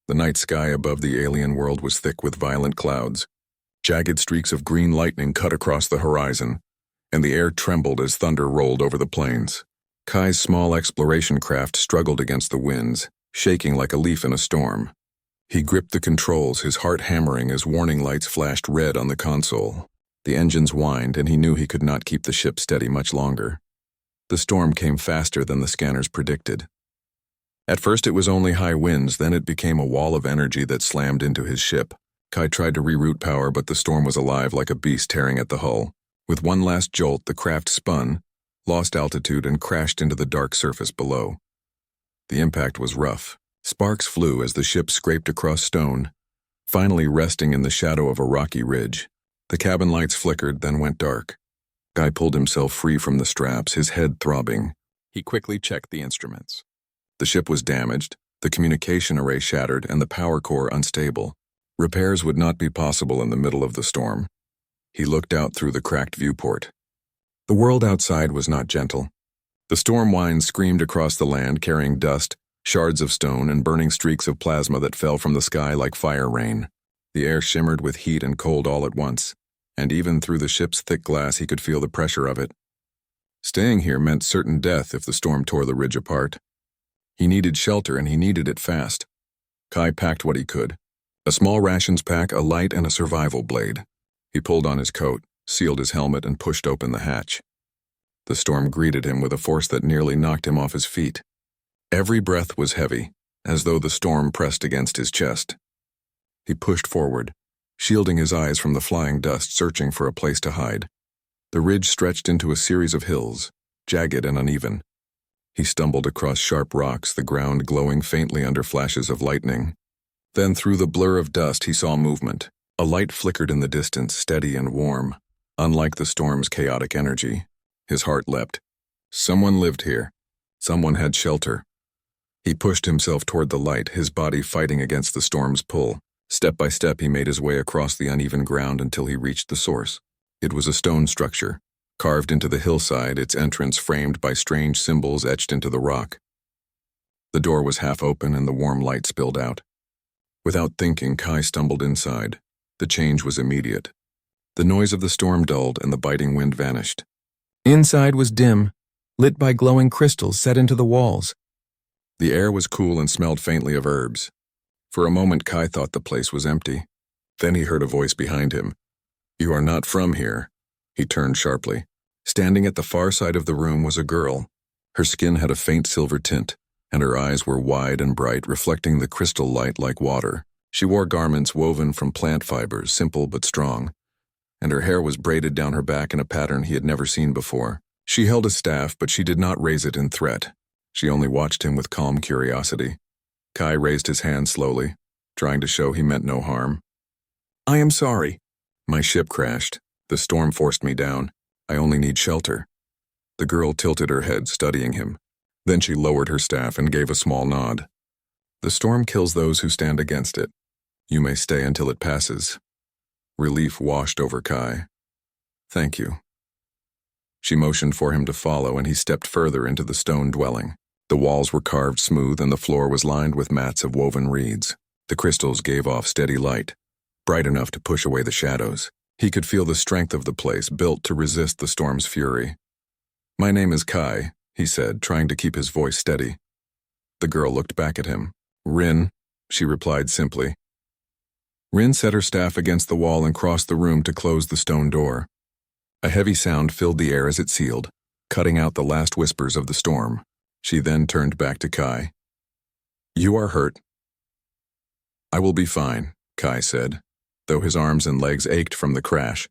The night sky above the alien world was thick with violent clouds. Jagged streaks of green lightning cut across the horizon, and the air trembled as thunder rolled over the plains. Kai's small exploration craft struggled against the winds, shaking like a leaf in a storm. He gripped the controls, his heart hammering as warning lights flashed red on the console. The engines whined, and he knew he could not keep the ship steady much longer. The storm came faster than the scanners predicted. At first it was only high winds, then it became a wall of energy that slammed into his ship. Kai tried to reroute power, but the storm was alive like a beast tearing at the hull. With one last jolt, the craft spun, lost altitude, and crashed into the dark surface below. The impact was rough. Sparks flew as the ship scraped across stone, finally resting in the shadow of a rocky ridge. The cabin lights flickered, then went dark. Kai pulled himself free from the straps, his head throbbing. He quickly checked the instruments. The ship was damaged, the communication array shattered, and the power core unstable. Repairs would not be possible in the middle of the storm. He looked out through the cracked viewport. The world outside was not gentle. The storm winds screamed across the land, carrying dust, shards of stone, and burning streaks of plasma that fell from the sky like fire rain. The air shimmered with heat and cold all at once, and even through the ship's thick glass he could feel the pressure of it. Staying here meant certain death if the storm tore the ridge apart. He needed shelter, and he needed it fast. Kai packed what he could. A small rations pack, a light, and a survival blade. He pulled on his coat, sealed his helmet, and pushed open the hatch. The storm greeted him with a force that nearly knocked him off his feet. Every breath was heavy, as though the storm pressed against his chest. He pushed forward, shielding his eyes from the flying dust, searching for a place to hide. The ridge stretched into a series of hills, jagged and uneven. He stumbled across sharp rocks, the ground glowing faintly under flashes of lightning. Then through the blur of dust he saw movement. A light flickered in the distance, steady and warm, unlike the storm's chaotic energy. His heart leapt. Someone lived here. Someone had shelter. He pushed himself toward the light, his body fighting against the storm's pull. Step by step he made his way across the uneven ground until he reached the source. It was a stone structure, carved into the hillside, its entrance framed by strange symbols etched into the rock. The door was half open and the warm light spilled out. Without thinking, Kai stumbled inside. The change was immediate. The noise of the storm dulled and the biting wind vanished. Inside was dim, lit by glowing crystals set into the walls. The air was cool and smelled faintly of herbs. For a moment, Kai thought the place was empty. Then he heard a voice behind him. "You are not from here." He turned sharply. Standing at the far side of the room was a girl. Her skin had a faint silver tint, and her eyes were wide and bright, reflecting the crystal light like water. She wore garments woven from plant fibers, simple but strong, and her hair was braided down her back in a pattern he had never seen before. She held a staff, but she did not raise it in threat. She only watched him with calm curiosity. Kai raised his hand slowly, trying to show he meant no harm. "I am sorry." "My ship crashed. The storm forced me down. I only need shelter." The girl tilted her head, studying him. Then she lowered her staff and gave a small nod. "The storm kills those who stand against it. You may stay until it passes." Relief washed over Kai. "Thank you." She motioned for him to follow, and he stepped further into the stone dwelling. The walls were carved smooth, and the floor was lined with mats of woven reeds. The crystals gave off steady light, bright enough to push away the shadows. He could feel the strength of the place, built to resist the storm's fury. "My name is Kai," he said, trying to keep his voice steady. The girl looked back at him. "Rin," she replied simply. Rin set her staff against the wall and crossed the room to close the stone door. A heavy sound filled the air as it sealed, cutting out the last whispers of the storm. She then turned back to Kai. "You are hurt." "I will be fine," Kai said, though his arms and legs ached from the crash.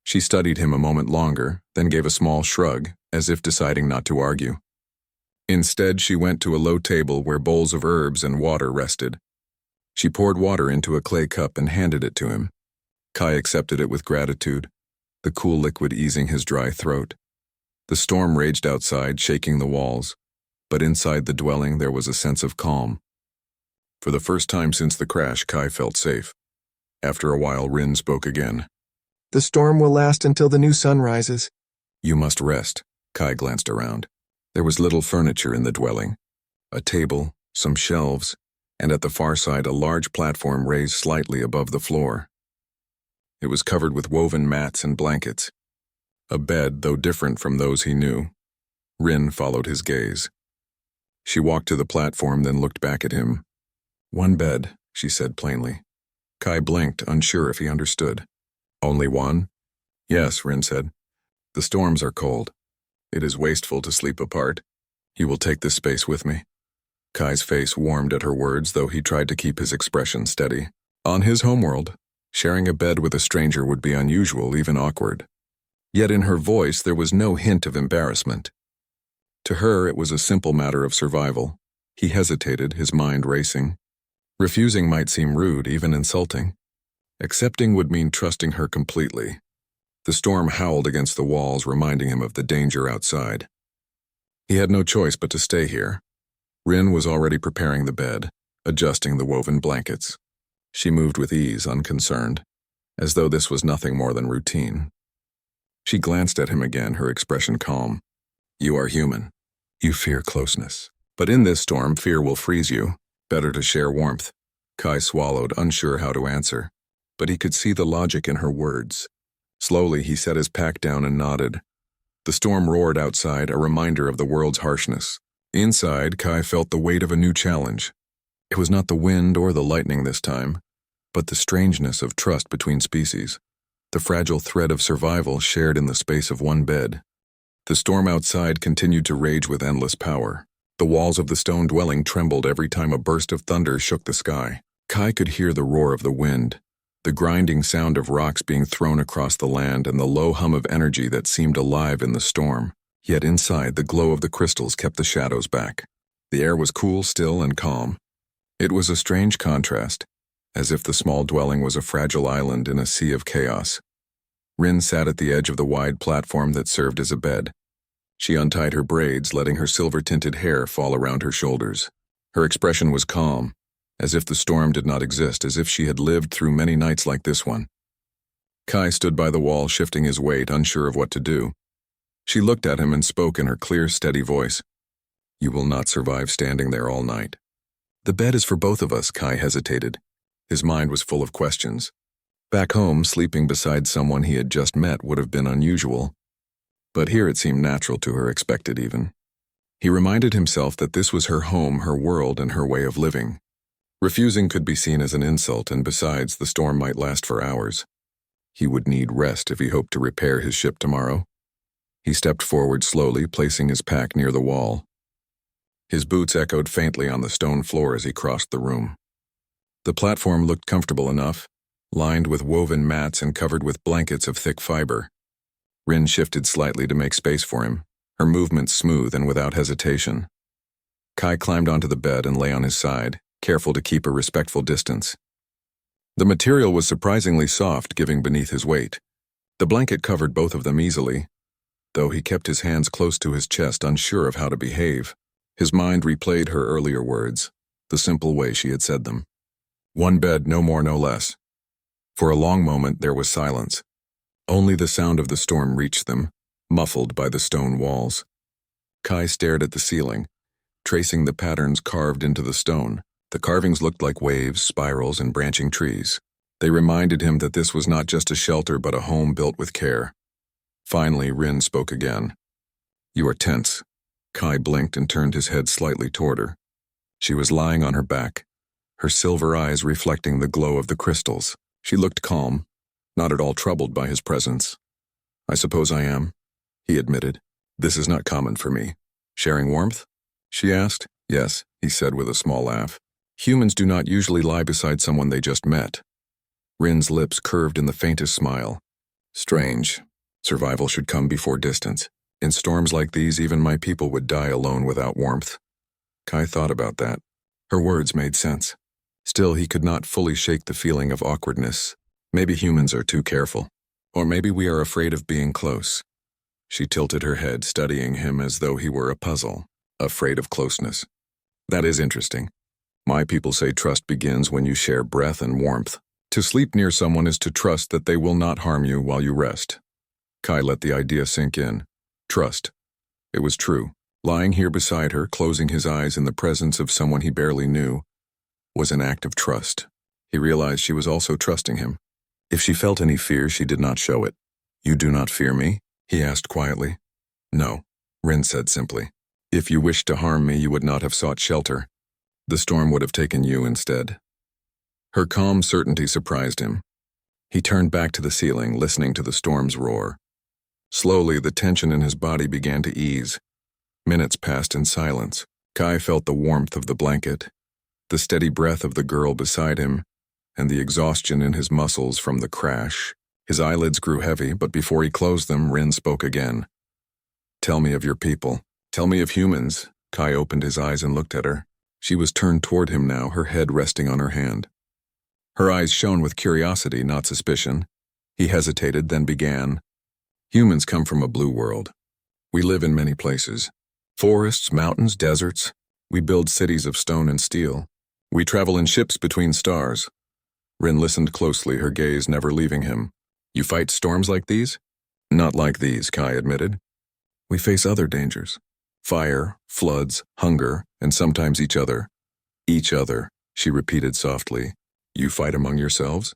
She studied him a moment longer, then gave a small shrug, as if deciding not to argue. Instead, she went to a low table where bowls of herbs and water rested. She poured water into a clay cup and handed it to him. Kai accepted it with gratitude, the cool liquid easing his dry throat. The storm raged outside, shaking the walls, but inside the dwelling there was a sense of calm. For the first time since the crash, Kai felt safe. After a while, Rin spoke again. "The storm will last until the new sun rises." "You must rest." Kai glanced around. There was little furniture in the dwelling. A table, some shelves, and at the far side a large platform raised slightly above the floor. It was covered with woven mats and blankets. A bed, though different from those he knew. Rin followed his gaze. She walked to the platform, then looked back at him. "One bed," she said plainly. Kai blinked, unsure if he understood. "Only one?" "Yes," Rin said. "The storms are cold. It is wasteful to sleep apart. You will take this space with me." Kai's face warmed at her words, though he tried to keep his expression steady. On his homeworld, sharing a bed with a stranger would be unusual, even awkward. Yet in her voice there was no hint of embarrassment. To her it was a simple matter of survival. He hesitated, his mind racing. Refusing might seem rude, even insulting. Accepting would mean trusting her completely. The storm howled against the walls, reminding him of the danger outside. He had no choice but to stay here. Rin was already preparing the bed, adjusting the woven blankets. She moved with ease, unconcerned, as though this was nothing more than routine. She glanced at him again, her expression calm. "You are human. You fear closeness. But in this storm, fear will freeze you. Better to share warmth." Kai swallowed, unsure how to answer, but he could see the logic in her words. Slowly, he set his pack down and nodded. The storm roared outside, a reminder of the world's harshness. Inside, Kai felt the weight of a new challenge. It was not the wind or the lightning this time, but the strangeness of trust between species, the fragile thread of survival shared in the space of one bed. The storm outside continued to rage with endless power. The walls of the stone dwelling trembled every time a burst of thunder shook the sky. Kai could hear the roar of the wind, the grinding sound of rocks being thrown across the land, and the low hum of energy that seemed alive in the storm. Yet inside, the glow of the crystals kept the shadows back. The air was cool, still, and calm. It was a strange contrast, as if the small dwelling was a fragile island in a sea of chaos. Rin sat at the edge of the wide platform that served as a bed. She untied her braids, letting her silver-tinted hair fall around her shoulders. Her expression was calm, as if the storm did not exist, as if she had lived through many nights like this one. Kai stood by the wall, shifting his weight, unsure of what to do. She looked at him and spoke in her clear, steady voice. "You will not survive standing there all night." "The bed is for both of us," Kai hesitated. His mind was full of questions. Back home, sleeping beside someone he had just met would have been unusual. But here it seemed natural to her, expected even. He reminded himself that this was her home, her world, and her way of living. Refusing could be seen as an insult, and besides, the storm might last for hours. He would need rest if he hoped to repair his ship tomorrow. He stepped forward slowly, placing his pack near the wall. His boots echoed faintly on the stone floor as he crossed the room. The platform looked comfortable enough, lined with woven mats and covered with blankets of thick fiber. Rin shifted slightly to make space for him, her movements smooth and without hesitation. Kai climbed onto the bed and lay on his side, careful to keep a respectful distance. The material was surprisingly soft, giving beneath his weight. The blanket covered both of them easily, though he kept his hands close to his chest, unsure of how to behave. His mind replayed her earlier words, the simple way she had said them. One bed, no more, no less. For a long moment there was silence. Only the sound of the storm reached them, muffled by the stone walls. Kai stared at the ceiling, tracing the patterns carved into the stone. The carvings looked like waves, spirals, and branching trees. They reminded him that this was not just a shelter but a home built with care. Finally, Rin spoke again. "You are tense." Kai blinked and turned his head slightly toward her. She was lying on her back, her silver eyes reflecting the glow of the crystals. She looked calm, not at all troubled by his presence. "I suppose I am," he admitted. "This is not common for me." "Sharing warmth?" she asked. "Yes," he said with a small laugh. "Humans do not usually lie beside someone they just met." Rin's lips curved in the faintest smile. "Strange. Survival should come before distance. In storms like these, even my people would die alone without warmth." Kai thought about that. Her words made sense. Still, he could not fully shake the feeling of awkwardness. Maybe humans are too careful. Or maybe we are afraid of being close. She tilted her head, studying him as though he were a puzzle. Afraid of closeness. That is interesting. My people say trust begins when you share breath and warmth. To sleep near someone is to trust that they will not harm you while you rest. Kai let the idea sink in. Trust. It was true. Lying here beside her, closing his eyes in the presence of someone he barely knew, was an act of trust. He realized she was also trusting him. If she felt any fear, she did not show it. "You do not fear me?" he asked quietly. "No," Rin said simply. "If you wished to harm me, you would not have sought shelter. The storm would have taken you instead." Her calm certainty surprised him. He turned back to the ceiling, listening to the storm's roar. Slowly, the tension in his body began to ease. Minutes passed in silence. Kai felt the warmth of the blanket, the steady breath of the girl beside him, and the exhaustion in his muscles from the crash. His eyelids grew heavy, but before he closed them, Rin spoke again. "Tell me of your people. Tell me of humans." Kai opened his eyes and looked at her. She was turned toward him now, her head resting on her hand. Her eyes shone with curiosity, not suspicion. He hesitated, then began. "Humans come from a blue world. We live in many places. Forests, mountains, deserts. We build cities of stone and steel. We travel in ships between stars." Rin listened closely, her gaze never leaving him. "You fight storms like these?" "Not like these," Kai admitted. "We face other dangers. Fire, floods, hunger, and sometimes each other." "Each other," she repeated softly. "You fight among yourselves?"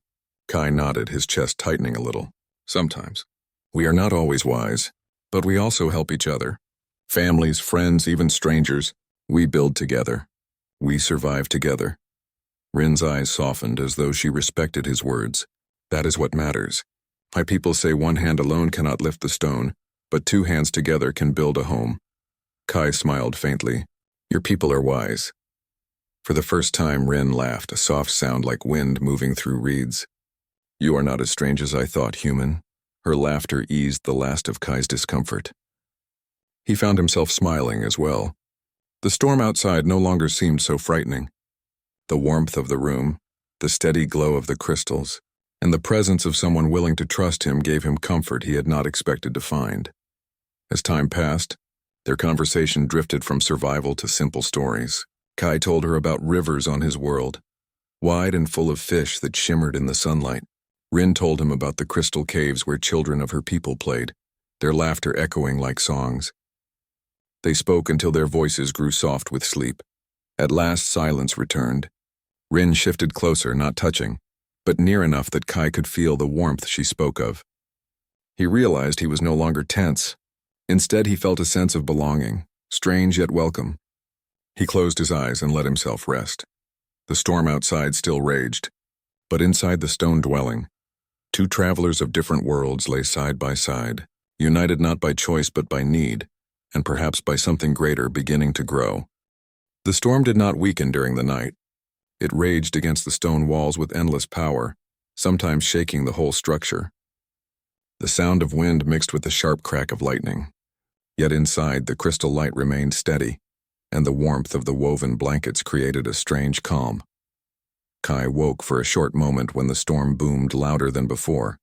Kai nodded, his chest tightening a little. "Sometimes. We are not always wise, but we also help each other. Families, friends, even strangers. We build together. We survive together." Rin's eyes softened as though she respected his words. "That is what matters. My people say one hand alone cannot lift the stone, but two hands together can build a home." Kai smiled faintly. "Your people are wise." For the first time, Rin laughed, a soft sound like wind moving through reeds. "You are not as strange as I thought, human." Her laughter eased the last of Kai's discomfort. He found himself smiling as well. The storm outside no longer seemed so frightening. The warmth of the room, the steady glow of the crystals, and the presence of someone willing to trust him gave him comfort he had not expected to find. As time passed, their conversation drifted from survival to simple stories. Kai told her about rivers on his world, wide and full of fish that shimmered in the sunlight. Rin told him about the crystal caves where children of her people played, their laughter echoing like songs. They spoke until their voices grew soft with sleep. At last, silence returned. Rin shifted closer, not touching, but near enough that Kai could feel the warmth she spoke of. He realized he was no longer tense. Instead, he felt a sense of belonging, strange yet welcome. He closed his eyes and let himself rest. The storm outside still raged, but inside the stone dwelling, two travelers of different worlds lay side by side, united not by choice but by need, and perhaps by something greater beginning to grow. The storm did not weaken during the night. It raged against the stone walls with endless power, sometimes shaking the whole structure. The sound of wind mixed with the sharp crack of lightning. Yet inside, the crystal light remained steady, and the warmth of the woven blankets created a strange calm. Kai woke for a short moment when the storm boomed louder than before.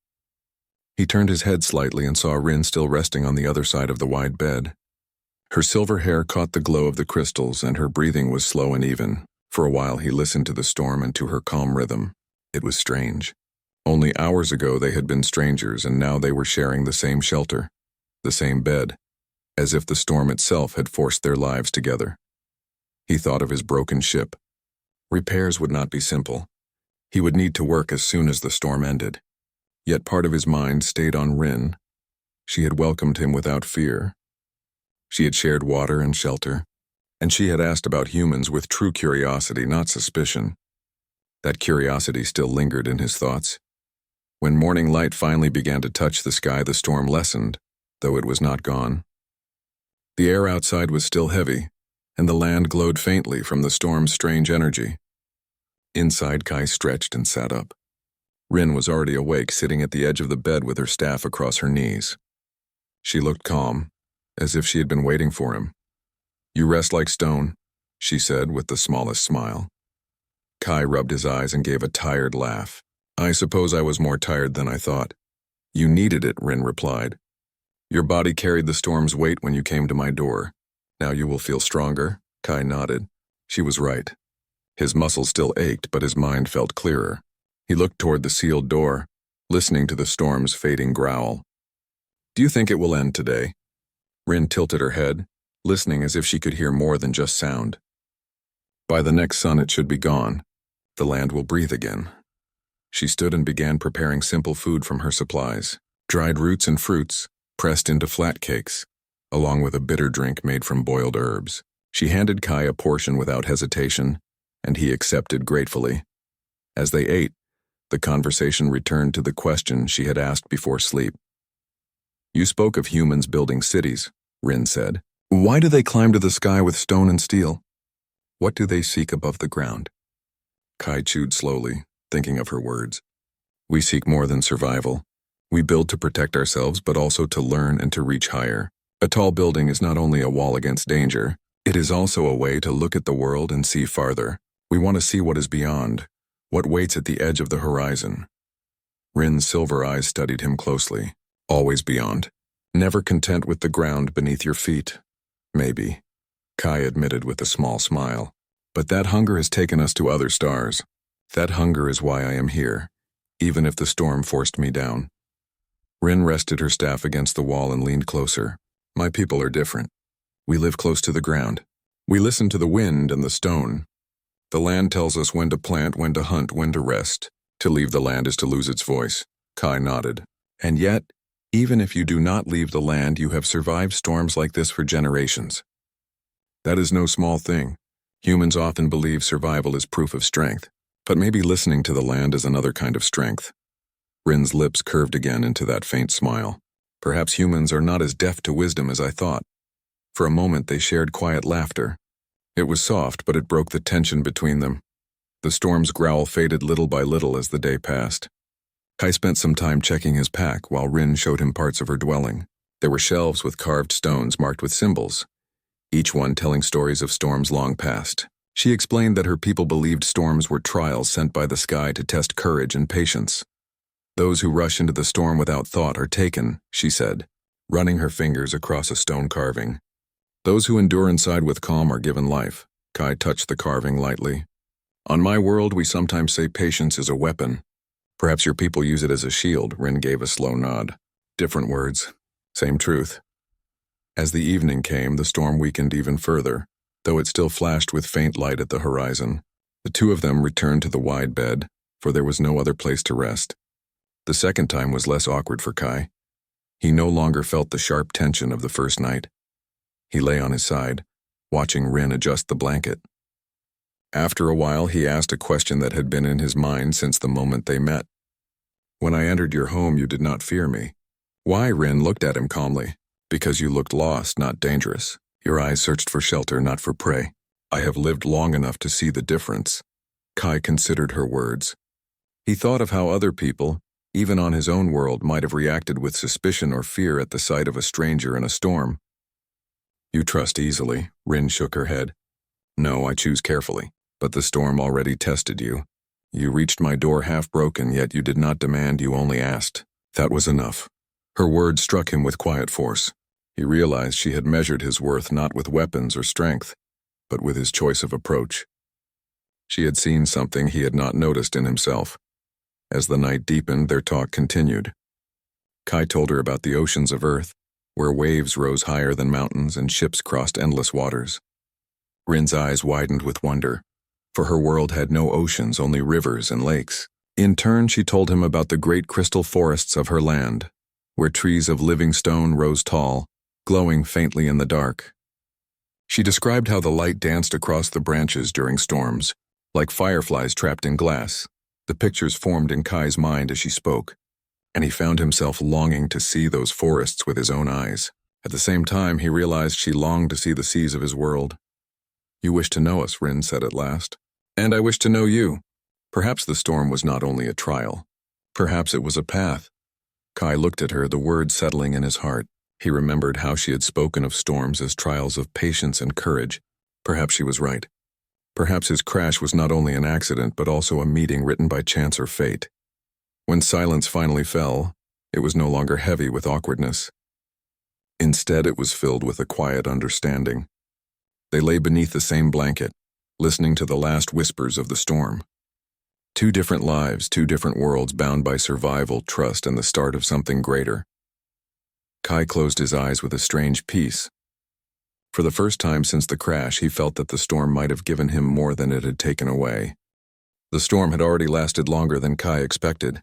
He turned his head slightly and saw Rin still resting on the other side of the wide bed. Her silver hair caught the glow of the crystals, and her breathing was slow and even. For a while he listened to the storm and to her calm rhythm. It was strange. Only hours ago they had been strangers, and now they were sharing the same shelter, the same bed, as if the storm itself had forced their lives together. He thought of his broken ship. Repairs would not be simple. He would need to work as soon as the storm ended. Yet part of his mind stayed on Rin. She had welcomed him without fear. She had shared water and shelter, and she had asked about humans with true curiosity, not suspicion. That curiosity still lingered in his thoughts. When morning light finally began to touch the sky, the storm lessened, though it was not gone. The air outside was still heavy, and the land glowed faintly from the storm's strange energy. Inside, Kai stretched and sat up. Rin was already awake, sitting at the edge of the bed with her staff across her knees. She looked calm, as if she had been waiting for him. "You rest like stone," she said with the smallest smile. Kai rubbed his eyes and gave a tired laugh. "I suppose I was more tired than I thought." "You needed it," Rin replied. "Your body carried the storm's weight when you came to my door. Now you will feel stronger." Kai nodded. She was right. His muscles still ached, but his mind felt clearer. He looked toward the sealed door, listening to the storm's fading growl. "Do you think it will end today?" Rin tilted her head, listening as if she could hear more than just sound. "By the next sun it should be gone. The land will breathe again. She stood and began preparing simple food from her supplies, dried roots and fruits, pressed into flat cakes, along with a bitter drink made from boiled herbs. She handed Kai a portion without hesitation, and he accepted gratefully. As they ate, the conversation returned to the question she had asked before sleep. You spoke of humans building cities, Rin said. Why do they climb to the sky with stone and steel? What do they seek above the ground? Kai chewed slowly, thinking of her words. We seek more than survival. We build to protect ourselves, but also to learn and to reach higher. A tall building is not only a wall against danger, it is also a way to look at the world and see farther. We want to see what is beyond, what waits at the edge of the horizon. Rin's silver eyes studied him closely. Always beyond. Never content with the ground beneath your feet. Maybe, Kai admitted with a small smile. But that hunger has taken us to other stars. That hunger is why I am here, even if the storm forced me down. Rin rested her staff against the wall and leaned closer. My people are different. We live close to the ground. We listen to the wind and the stone. The land tells us when to plant, when to hunt, when to rest. To leave the land is to lose its voice. Kai nodded. And yet, even if you do not leave the land, you have survived storms like this for generations. That is no small thing. Humans often believe survival is proof of strength, but maybe listening to the land is another kind of strength. Rin's lips curved again into that faint smile. Perhaps humans are not as deaf to wisdom as I thought. For a moment they shared quiet laughter. It was soft, but it broke the tension between them. The storm's growl faded little by little as the day passed. Kai spent some time checking his pack while Rin showed him parts of her dwelling. There were shelves with carved stones marked with symbols, each one telling stories of storms long past. She explained that her people believed storms were trials sent by the sky to test courage and patience. Those who rush into the storm without thought are taken, she said, running her fingers across a stone carving. Those who endure inside with calm are given life. Kai touched the carving lightly. On my world, we sometimes say patience is a weapon. Perhaps your people use it as a shield, Rin gave a slow nod. Different words, same truth. As the evening came, the storm weakened even further, though it still flashed with faint light at the horizon. The two of them returned to the wide bed, for there was no other place to rest. The second time was less awkward for Kai. He no longer felt the sharp tension of the first night. He lay on his side, watching Rin adjust the blanket. After a while, he asked a question that had been in his mind since the moment they met. When I entered your home, you did not fear me. Why? Rin looked at him calmly. Because you looked lost, not dangerous. Your eyes searched for shelter, not for prey. I have lived long enough to see the difference. Kai considered her words. He thought of how other people, even on his own world, might have reacted with suspicion or fear at the sight of a stranger in a storm. You trust easily, Rin shook her head. No, I choose carefully, but the storm already tested you. You reached my door half broken, yet you did not demand, you only asked. That was enough. Her words struck him with quiet force. He realized she had measured his worth not with weapons or strength, but with his choice of approach. She had seen something he had not noticed in himself. As the night deepened, their talk continued. Kai told her about the oceans of Earth, where waves rose higher than mountains and ships crossed endless waters. Rin's eyes widened with wonder, for her world had no oceans, only rivers and lakes. In turn, she told him about the great crystal forests of her land, where trees of living stone rose tall, glowing faintly in the dark. She described how the light danced across the branches during storms, like fireflies trapped in glass. The pictures formed in Kai's mind as she spoke, and he found himself longing to see those forests with his own eyes. At the same time, he realized she longed to see the seas of his world. You wish to know us, Rin said at last. And I wish to know you. Perhaps the storm was not only a trial. Perhaps it was a path. Kai looked at her, the words settling in his heart. He remembered how she had spoken of storms as trials of patience and courage. Perhaps she was right. Perhaps his crash was not only an accident, but also a meeting written by chance or fate. When silence finally fell, it was no longer heavy with awkwardness. Instead, it was filled with a quiet understanding. They lay beneath the same blanket, listening to the last whispers of the storm. Two different lives, two different worlds bound by survival, trust, and the start of something greater. Kai closed his eyes with a strange peace. For the first time since the crash, he felt that the storm might have given him more than it had taken away. The storm had already lasted longer than Kai expected.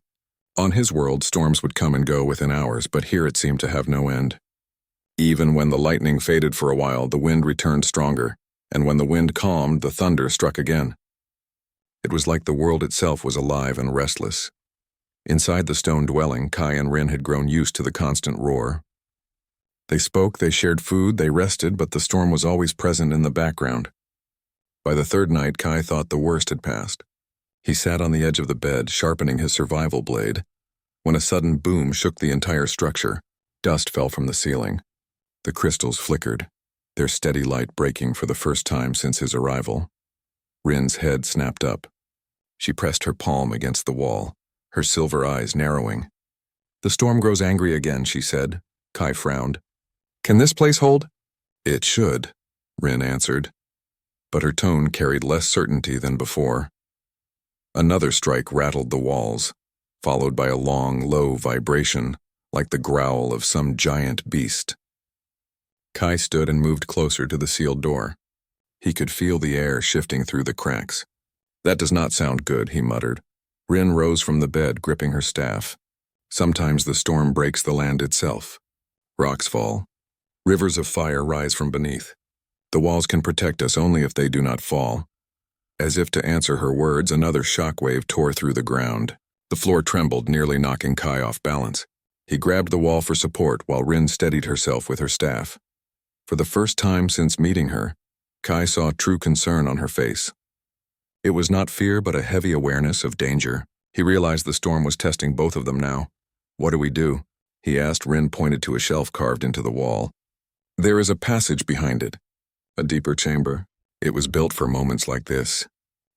On his world, storms would come and go within hours, but here it seemed to have no end. Even when the lightning faded for a while, the wind returned stronger, and when the wind calmed, the thunder struck again. It was like the world itself was alive and restless. Inside the stone dwelling, Kai and Rin had grown used to the constant roar. They spoke, they shared food, they rested, but the storm was always present in the background. By the third night, Kai thought the worst had passed. He sat on the edge of the bed, sharpening his survival blade, when a sudden boom shook the entire structure. Dust fell from the ceiling. The crystals flickered, their steady light breaking for the first time since his arrival. Rin's head snapped up. She pressed her palm against the wall, her silver eyes narrowing. "The storm grows angry again," she said. Kai frowned. "Can this place hold?" "It should," Rin answered, but her tone carried less certainty than before. Another strike rattled the walls, followed by a long, low vibration, like the growl of some giant beast. Kai stood and moved closer to the sealed door. He could feel the air shifting through the cracks. "That does not sound good," he muttered. Rin rose from the bed, gripping her staff. Sometimes the storm breaks the land itself. Rocks fall. Rivers of fire rise from beneath. The walls can protect us only if they do not fall. As if to answer her words, another shockwave tore through the ground. The floor trembled, nearly knocking Kai off balance. He grabbed the wall for support while Rin steadied herself with her staff. For the first time since meeting her, Kai saw true concern on her face. It was not fear, but a heavy awareness of danger. He realized the storm was testing both of them now. "What do we do?" he asked. Rin pointed to a shelf carved into the wall. "There is a passage behind it. A deeper chamber. It was built for moments like this."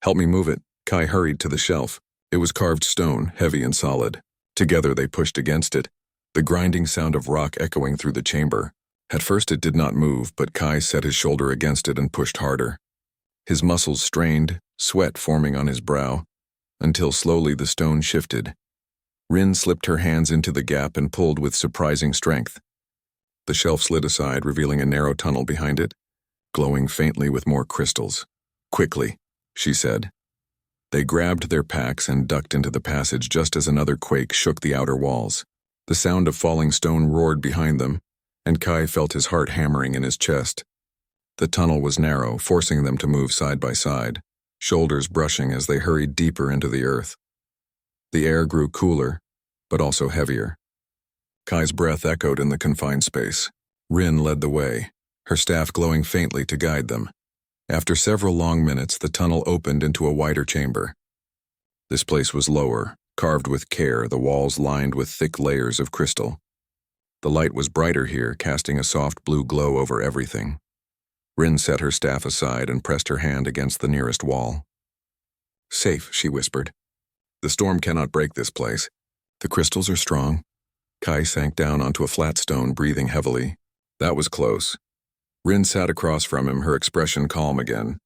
"Help me move it." Kai hurried to the shelf. It was carved stone, heavy and solid. Together they pushed against it, the grinding sound of rock echoing through the chamber. At first it did not move, but Kai set his shoulder against it and pushed harder. His muscles strained, sweat forming on his brow, until slowly the stone shifted. Rin slipped her hands into the gap and pulled with surprising strength. The shelf slid aside, revealing a narrow tunnel behind it, glowing faintly with more crystals. "Quickly," she said. They grabbed their packs and ducked into the passage just as another quake shook the outer walls. The sound of falling stone roared behind them, and Kai felt his heart hammering in his chest. The tunnel was narrow, forcing them to move side by side, shoulders brushing as they hurried deeper into the earth. The air grew cooler, but also heavier. Kai's breath echoed in the confined space. Rin led the way, her staff glowing faintly to guide them. After several long minutes, the tunnel opened into a wider chamber. This place was lower, carved with care, the walls lined with thick layers of crystal. The light was brighter here, casting a soft blue glow over everything. Rin set her staff aside and pressed her hand against the nearest wall. "Safe," she whispered. "The storm cannot break this place. The crystals are strong." Kai sank down onto a flat stone, breathing heavily. That was close. Rin sat across from him, her expression calm again.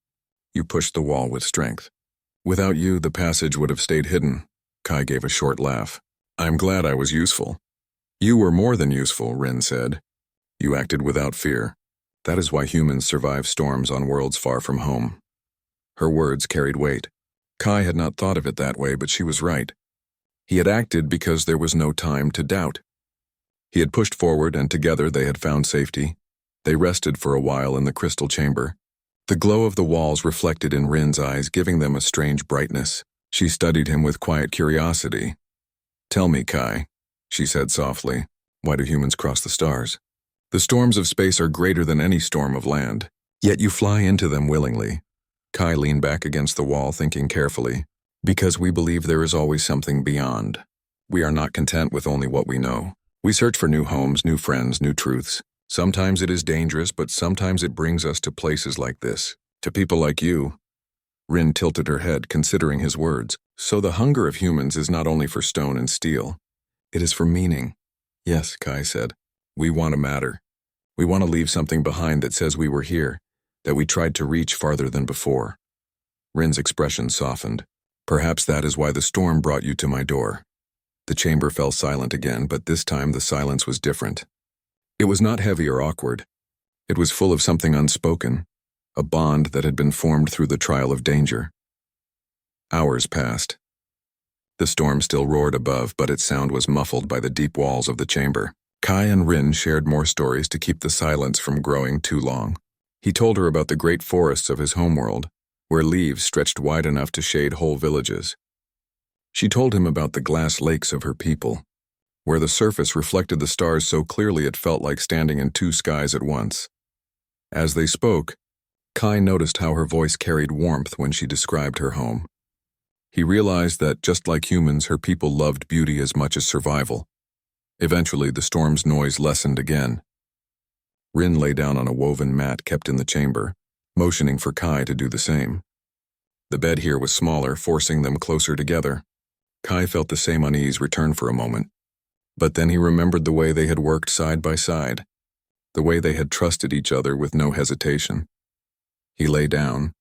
"You pushed the wall with strength. Without you, the passage would have stayed hidden." Kai gave a short laugh. "I'm glad I was useful." "You were more than useful," Rin said. "You acted without fear. That is why humans survive storms on worlds far from home." Her words carried weight. Kai had not thought of it that way, but she was right. He had acted because there was no time to doubt. He had pushed forward, and together they had found safety. They rested for a while in the crystal chamber. The glow of the walls reflected in Rin's eyes, giving them a strange brightness. She studied him with quiet curiosity. "Tell me, Kai," she said softly, "why do humans cross the stars? The storms of space are greater than any storm of land, yet you fly into them willingly." Kai leaned back against the wall, thinking carefully. "Because we believe there is always something beyond. We are not content with only what we know. We search for new homes, new friends, new truths. Sometimes it is dangerous, but sometimes it brings us to places like this, to people like you." Rin tilted her head, considering his words. "So the hunger of humans is not only for stone and steel. It is for meaning." "Yes," Kai said. "We want to matter. We want to leave something behind that says we were here, that we tried to reach farther than before." Rin's expression softened. "Perhaps that is why the storm brought you to my door." The chamber fell silent again, but this time the silence was different. It was not heavy or awkward. It was full of something unspoken, a bond that had been formed through the trial of danger. Hours passed. The storm still roared above, but its sound was muffled by the deep walls of the chamber. Kai and Rin shared more stories to keep the silence from growing too long. He told her about the great forests of his homeworld, where leaves stretched wide enough to shade whole villages. She told him about the glass lakes of her people, where the surface reflected the stars so clearly it felt like standing in two skies at once. As they spoke, Kai noticed how her voice carried warmth when she described her home. He realized that, just like humans, her people loved beauty as much as survival. Eventually, the storm's noise lessened again. Rin lay down on a woven mat kept in the chamber, motioning for Kai to do the same. The bed here was smaller, forcing them closer together. Kai felt the same unease return for a moment, but then he remembered the way they had worked side by side, the way they had trusted each other with no hesitation. He lay down,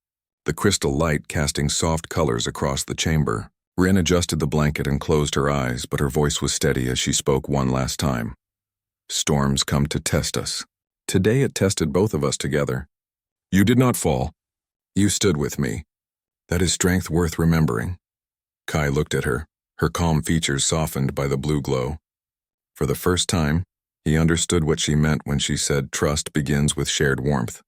the crystal light casting soft colors across the chamber. Rin adjusted the blanket and closed her eyes, but her voice was steady as she spoke one last time. Storms come to test us. Today it tested both of us together. You did not fall. You stood with me. That is strength worth remembering. Kai looked at her, her calm features softened by the blue glow. For the first time, he understood what she meant when she said trust begins with shared warmth.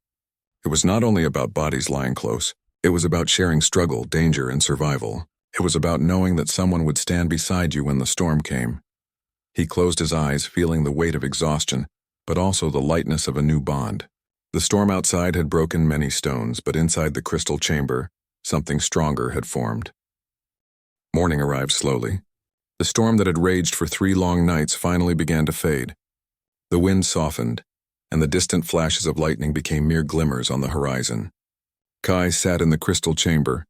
It was not only about bodies lying close. It was about sharing struggle, danger, and survival. It was about knowing that someone would stand beside you when the storm came. He closed his eyes, feeling the weight of exhaustion, but also the lightness of a new bond. The storm outside had broken many stones, but inside the crystal chamber, something stronger had formed. Morning arrived slowly. The storm that had raged for 3 long nights finally began to fade. The wind softened, and the distant flashes of lightning became mere glimmers on the horizon. Kai sat in the crystal chamber,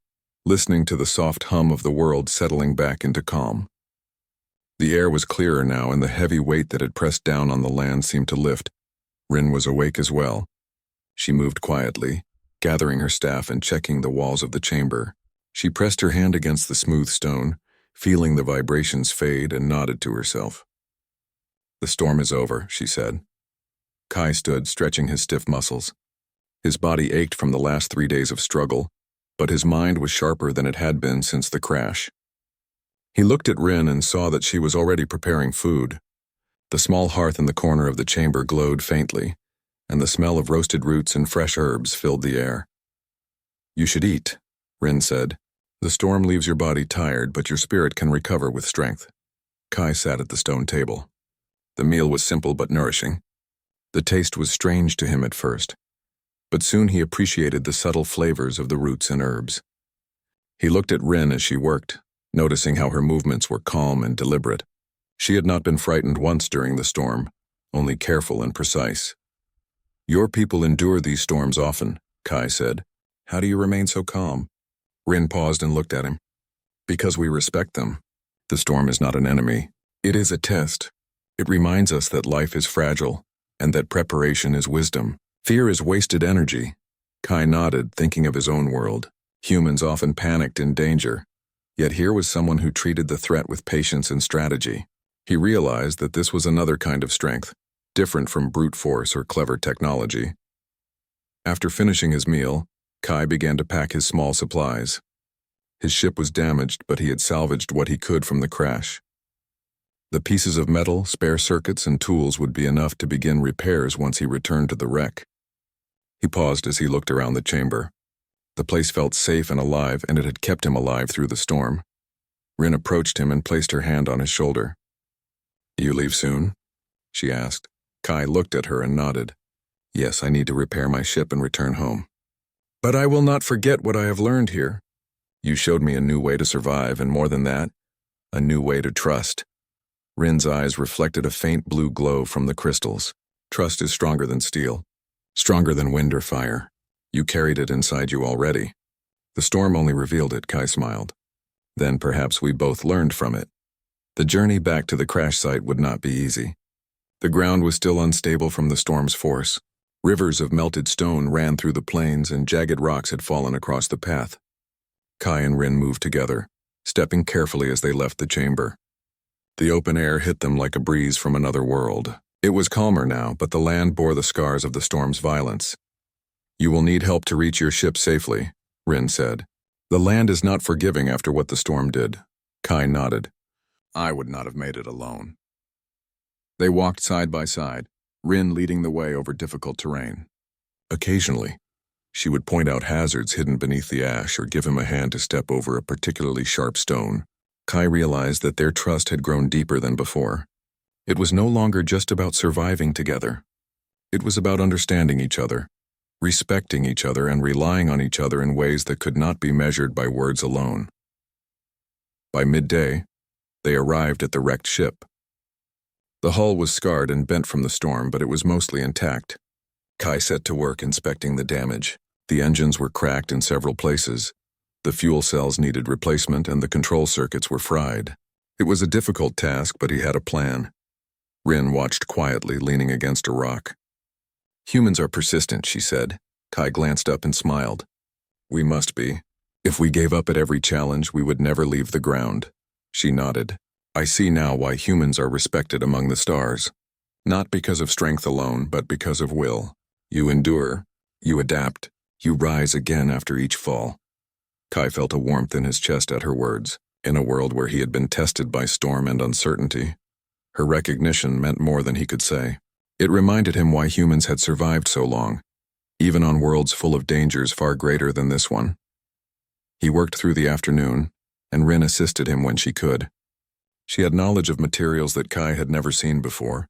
listening to the soft hum of the world settling back into calm. The air was clearer now, and the heavy weight that had pressed down on the land seemed to lift. Rin was awake as well. She moved quietly, gathering her staff and checking the walls of the chamber. She pressed her hand against the smooth stone, feeling the vibrations fade, and nodded to herself. The storm is over, she said. Kai stood, stretching his stiff muscles. His body ached from the last 3 days of struggle, but his mind was sharper than it had been since the crash. He looked at Rin and saw that she was already preparing food. The small hearth in the corner of the chamber glowed faintly, and the smell of roasted roots and fresh herbs filled the air. You should eat, Rin said. The storm leaves your body tired, but your spirit can recover with strength. Kai sat at the stone table. The meal was simple but nourishing. The taste was strange to him at first, but soon he appreciated the subtle flavors of the roots and herbs. He looked at Rin as she worked, noticing how her movements were calm and deliberate. She had not been frightened once during the storm, only careful and precise. Your people endure these storms often, Kai said. How do you remain so calm? Rin paused and looked at him. Because we respect them. The storm is not an enemy. It is a test. It reminds us that life is fragile, and that preparation is wisdom. Fear is wasted energy. Kai nodded, thinking of his own world. Humans often panicked in danger. Yet here was someone who treated the threat with patience and strategy. He realized that this was another kind of strength, different from brute force or clever technology. After finishing his meal, Kai began to pack his small supplies. His ship was damaged, but he had salvaged what he could from the crash. The pieces of metal, spare circuits, and tools would be enough to begin repairs once he returned to the wreck. He paused as he looked around the chamber. The place felt safe and alive, and it had kept him alive through the storm. Rin approached him and placed her hand on his shoulder. You leave soon? She asked. Kai looked at her and nodded. Yes, I need to repair my ship and return home. But I will not forget what I have learned here. You showed me a new way to survive, and more than that, a new way to trust. Rin's eyes reflected a faint blue glow from the crystals. Trust is stronger than steel, stronger than wind or fire. You carried it inside you already. The storm only revealed it, Kai smiled. Then perhaps we both learned from it. The journey back to the crash site would not be easy. The ground was still unstable from the storm's force. Rivers of melted stone ran through the plains, and jagged rocks had fallen across the path. Kai and Rin moved together, stepping carefully as they left the chamber. The open air hit them like a breeze from another world. It was calmer now, but the land bore the scars of the storm's violence. You will need help to reach your ship safely, Rin said. The land is not forgiving after what the storm did. Kai nodded. I would not have made it alone. They walked side by side, Rin leading the way over difficult terrain. Occasionally, she would point out hazards hidden beneath the ash or give him a hand to step over a particularly sharp stone. Kai realized that their trust had grown deeper than before. It was no longer just about surviving together. It was about understanding each other, respecting each other, and relying on each other in ways that could not be measured by words alone. By midday, they arrived at the wrecked ship. The hull was scarred and bent from the storm, but it was mostly intact. Kai set to work inspecting the damage. The engines were cracked in several places. The fuel cells needed replacement, and the control circuits were fried. It was a difficult task, but he had a plan. Rin watched quietly, leaning against a rock. Humans are persistent, she said. Kai glanced up and smiled. We must be. If we gave up at every challenge, we would never leave the ground. She nodded. I see now why humans are respected among the stars. Not because of strength alone, but because of will. You endure, you adapt, you rise again after each fall. Kai felt a warmth in his chest at her words. In a world where he had been tested by storm and uncertainty, her recognition meant more than he could say. It reminded him why humans had survived so long, even on worlds full of dangers far greater than this one. He worked through the afternoon, and Rin assisted him when she could. She had knowledge of materials that Kai had never seen before.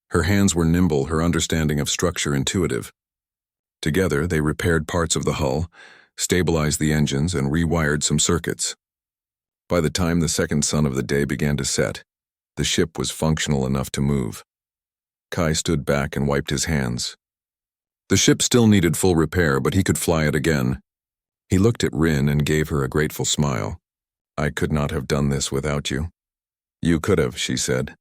Her hands were nimble, her understanding of structure intuitive. Together, they repaired parts of the hull, stabilized the engines, and rewired some circuits. By the time the second sun of the day began to set, the ship was functional enough to move. Kai stood back and wiped his hands. The ship still needed full repair, but he could fly it again. He looked at Rin and gave her a grateful smile. I could not have done this without you. You could have, she said.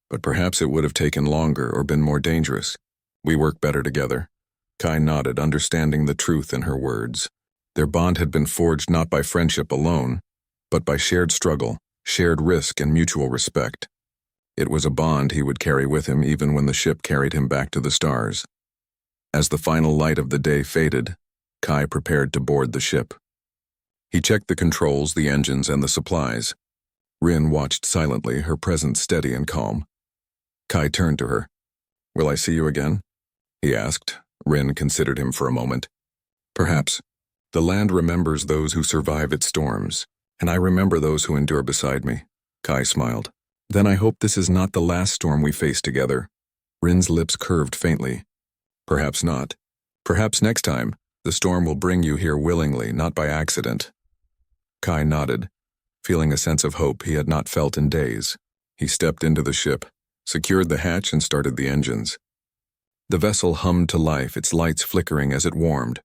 But perhaps it would have taken longer or been more dangerous. We work better together. Kai nodded, understanding the truth in her words. Their bond had been forged not by friendship alone, but by shared struggle, shared risk, and mutual respect. It was a bond he would carry with him even when the ship carried him back to the stars. As the final light of the day faded, Kai prepared to board the ship. He checked the controls, the engines, and the supplies. Rin watched silently, her presence steady and calm. Kai turned to her. Will I see you again? He asked. Rin considered him for a moment. Perhaps. The land remembers those who survive its storms, and I remember those who endure beside me. Kai smiled. Then I hope this is not the last storm we face together. Rin's lips curved faintly. Perhaps not. Perhaps next time, the storm will bring you here willingly, not by accident. Kai nodded, feeling a sense of hope he had not felt in days. He stepped into the ship, secured the hatch, and started the engines. The vessel hummed to life, its lights flickering as it warmed.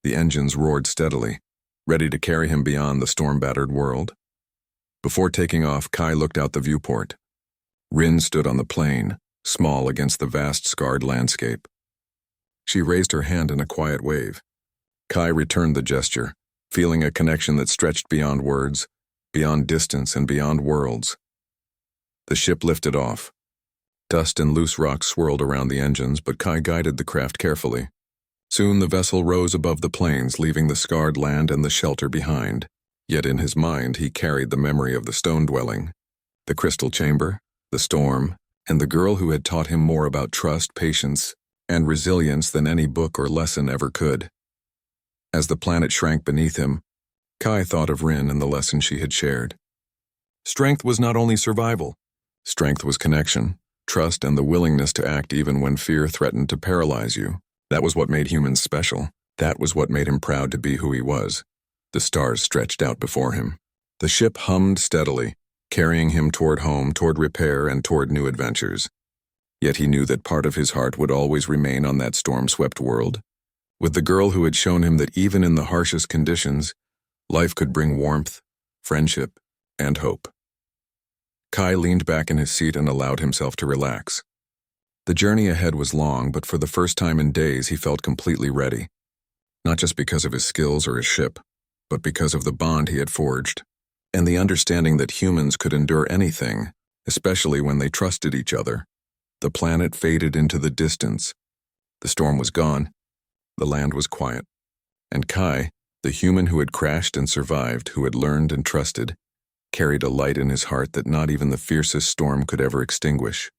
The engines roared steadily, ready to carry him beyond the storm-battered world. Before taking off, Kai looked out the viewport. Rin stood on the plain, small against the vast scarred landscape. She raised her hand in a quiet wave. Kai returned the gesture, feeling a connection that stretched beyond words, beyond distance, and beyond worlds. The ship lifted off. Dust and loose rocks swirled around the engines, but Kai guided the craft carefully. Soon the vessel rose above the plains, leaving the scarred land and the shelter behind. Yet in his mind he carried the memory of the stone dwelling, the crystal chamber, the storm, and the girl who had taught him more about trust, patience, and resilience than any book or lesson ever could. As the planet shrank beneath him, Kai thought of Rin and the lesson she had shared. Strength was not only survival. Strength was connection, trust, and the willingness to act even when fear threatened to paralyze you. That was what made humans special. That was what made him proud to be who he was. The stars stretched out before him. The ship hummed steadily, carrying him toward home, toward repair, and toward new adventures. Yet he knew that part of his heart would always remain on that storm-swept world, with the girl who had shown him that even in the harshest conditions, life could bring warmth, friendship, and hope. Kai leaned back in his seat and allowed himself to relax. The journey ahead was long, but for the first time in days he felt completely ready. Not just because of his skills or his ship, but because of the bond he had forged, and the understanding that humans could endure anything, especially when they trusted each other. The planet faded into the distance. The storm was gone. The land was quiet. And Kai, The human who had crashed and survived, who had learned and trusted, carried a light in his heart that not even the fiercest storm could ever extinguish.